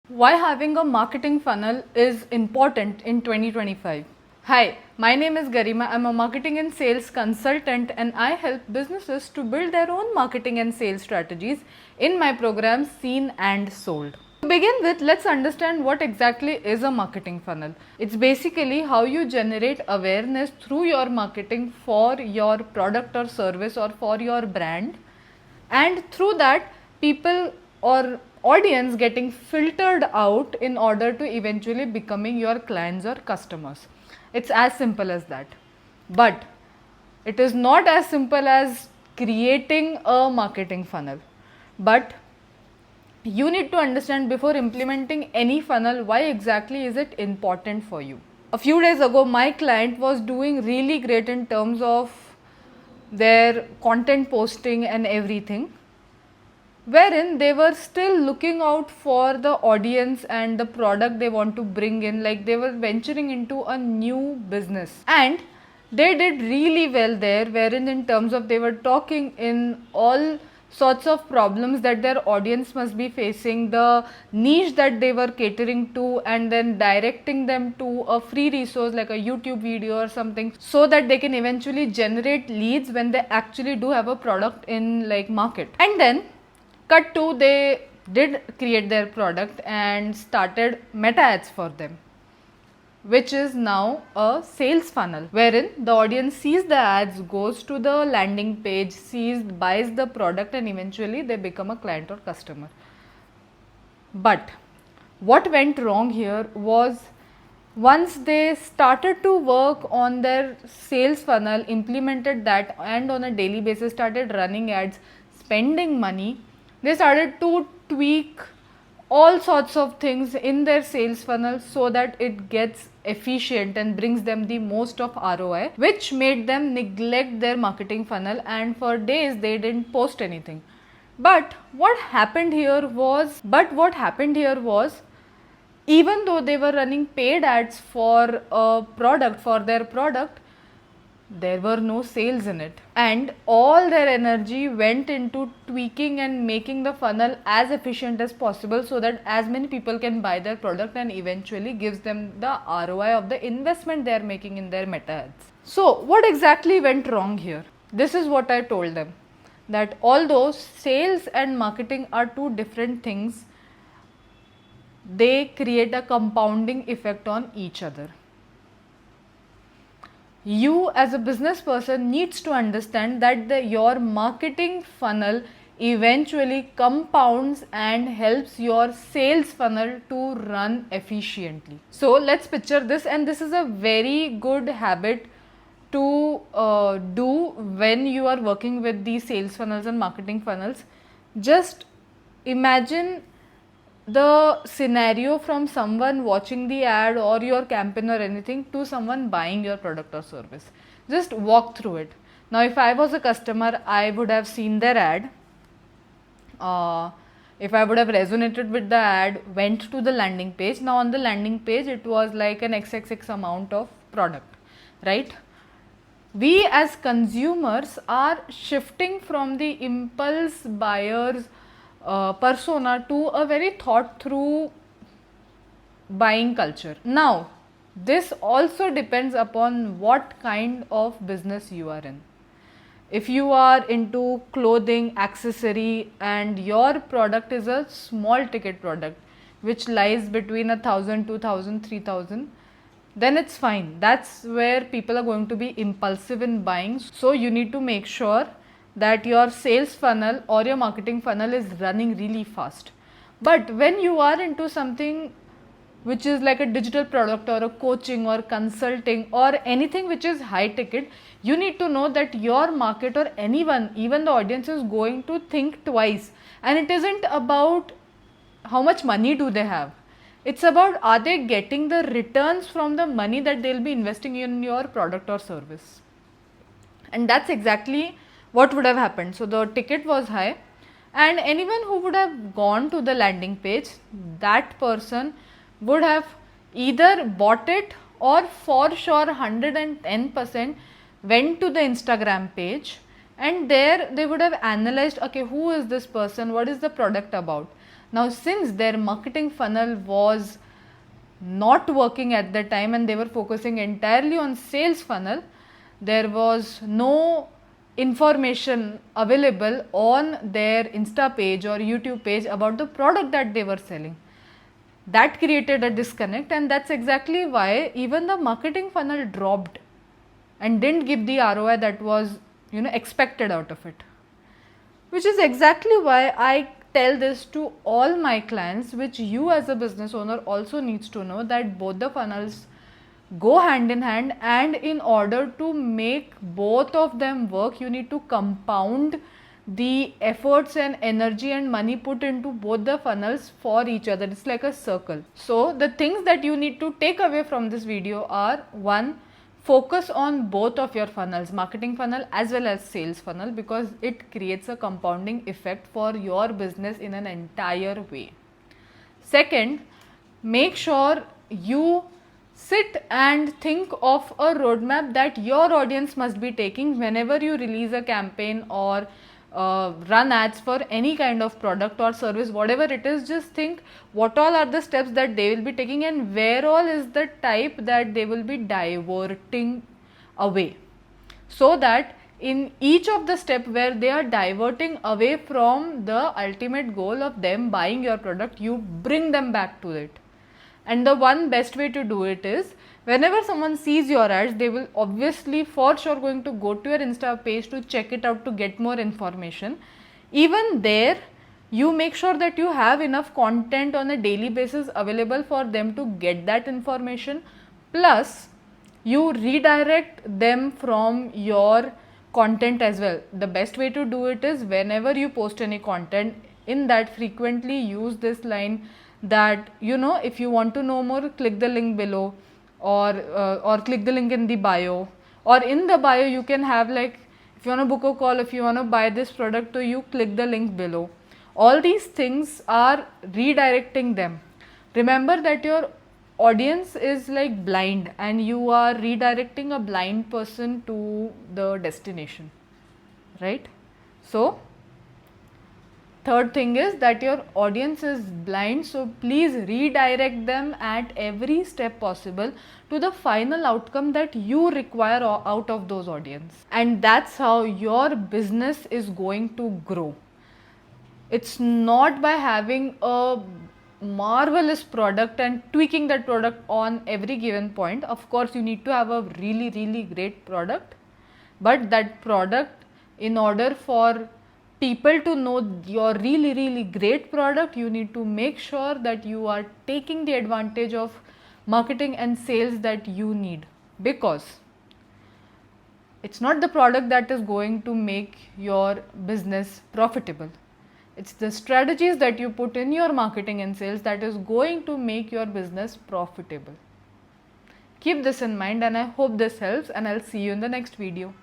Why having a marketing funnel is important in 2025. Hi, my name is Garima. I'm a marketing and sales consultant and I help businesses to build their own marketing and sales strategies in my program Seen and Sold. To begin with, let's understand what exactly is a marketing funnel. It's basically how you generate awareness through your marketing for your product or service or for your brand, and through that people or audience getting filtered out in order to eventually becoming your clients or customers. It's as simple as that. But it is not as simple as creating a marketing funnel. But you need to understand before implementing any funnel why exactly is it important for you. A few days ago my client was doing really great in terms of their content posting and everything, wherein they were still looking out for the audience and the product they want to bring in, like they were venturing into a new business, and they did really well there, wherein in terms of they were talking in all sorts of problems that their audience must be facing, the niche that they were catering to, and then directing them to a free resource like a YouTube video or something so that they can eventually generate leads when they actually do have a product in like market. And then cut to, they did create their product and started meta ads for them, which is now a sales funnel, wherein the audience sees the ads, goes to the landing page, sees, buys the product, and eventually they become a client or customer. But what went wrong here was, once they started to work on their sales funnel, implemented that, and on a daily basis started running ads, spending money, they started to tweak all sorts of things in their sales funnel so that it gets efficient and brings them the most of ROI, which made them neglect their marketing funnel, and for days they didn't post anything. But what happened here was, even though they were running paid ads for a product, for their product, there were no sales in it, and all their energy went into tweaking and making the funnel as efficient as possible so that as many people can buy their product and eventually gives them the ROI of the investment they are making in their meta ads. So what exactly went wrong here? This is what I told them, that although sales and marketing are two different things, they create a compounding effect on each other. You as a business person needs to understand that your marketing funnel eventually compounds and helps your sales funnel to run efficiently. So let's picture this, and this is a very good habit to do when you are working with these sales funnels and marketing funnels. Just imagine the scenario from someone watching the ad or your campaign or anything to someone buying your product or service. Just walk through it. Now if I was a customer, I would have seen their ad. If I would have resonated with the ad, went to the landing page. Now on the landing page it was like an XXX amount of product, right? We as consumers are shifting from the impulse buyers persona to a very thought through buying culture. Now this also depends upon what kind of business you are in. If you are into clothing, accessory, and your product is a small ticket product which lies between 1,000, 2,000, 3,000, then it's fine. That's where people are going to be impulsive in buying. So you need to make sure that your sales funnel or your marketing funnel is running really fast. But when you are into something which is like a digital product or a coaching or consulting or anything which is high ticket, you need to know that your market or anyone, even the audience, is going to think twice. And it isn't about how much money do they have. It's about, are they getting the returns from the money that they'll be investing in your product or service. And that's exactly what would have happened. So the ticket was high, and anyone who would have gone to the landing page, that person would have either bought it or for sure 110% went to the Instagram page, and there they would have analyzed, okay, who is this person, what is the product about. Now, since their marketing funnel was not working at the time and they were focusing entirely on sales funnel, there was no information available on their Insta page or YouTube page about the product that they were selling. That created a disconnect, and that's exactly why even the marketing funnel dropped and didn't give the ROI that was expected out of it. Which is exactly why I tell this to all my clients, which you as a business owner also needs to know, that both the funnels go hand in hand, and in order to make both of them work, you need to compound the efforts and energy and money put into both the funnels for each other. It's like a circle. So the things that you need to take away from this video are: one, focus on both of your funnels, marketing funnel as well as sales funnel, because it creates a compounding effect for your business in an entire way. Second, make sure you sit and think of a roadmap that your audience must be taking whenever you release a campaign or run ads for any kind of product or service, whatever it is. Just think what all are the steps that they will be taking and where all is the type that they will be diverting away, so that in each of the step where they are diverting away from the ultimate goal of them buying your product, you bring them back to it. And the one best way to do it is, whenever someone sees your ads, they will obviously for sure going to go to your Insta page to check it out to get more information. Even there, you make sure that you have enough content on a daily basis available for them to get that information. Plus, you redirect them from your content as well. The best way to do it is, whenever you post any content, in that frequently use this line that, if you want to know more, click the link below, or click the link in the bio, or in the bio you can have like, if you want to book a call, if you want to buy this product, so you click the link below. All these things are redirecting them. Remember that your audience is like blind, and you are redirecting a blind person to the destination, right? So third thing is that your audience is blind, so please redirect them at every step possible to the final outcome that you require out of those audience. And that's how your business is going to grow. It's not by having a marvelous product and tweaking that product on every given point. Of course, you need to have a really, really great product, but that product, in order for people to know your really, really great product, you need to make sure that you are taking the advantage of marketing and sales that you need, because it's not the product that is going to make your business profitable. It's the strategies that you put in your marketing and sales that is going to make your business profitable. Keep this in mind, and I hope this helps, and I'll see you in the next video.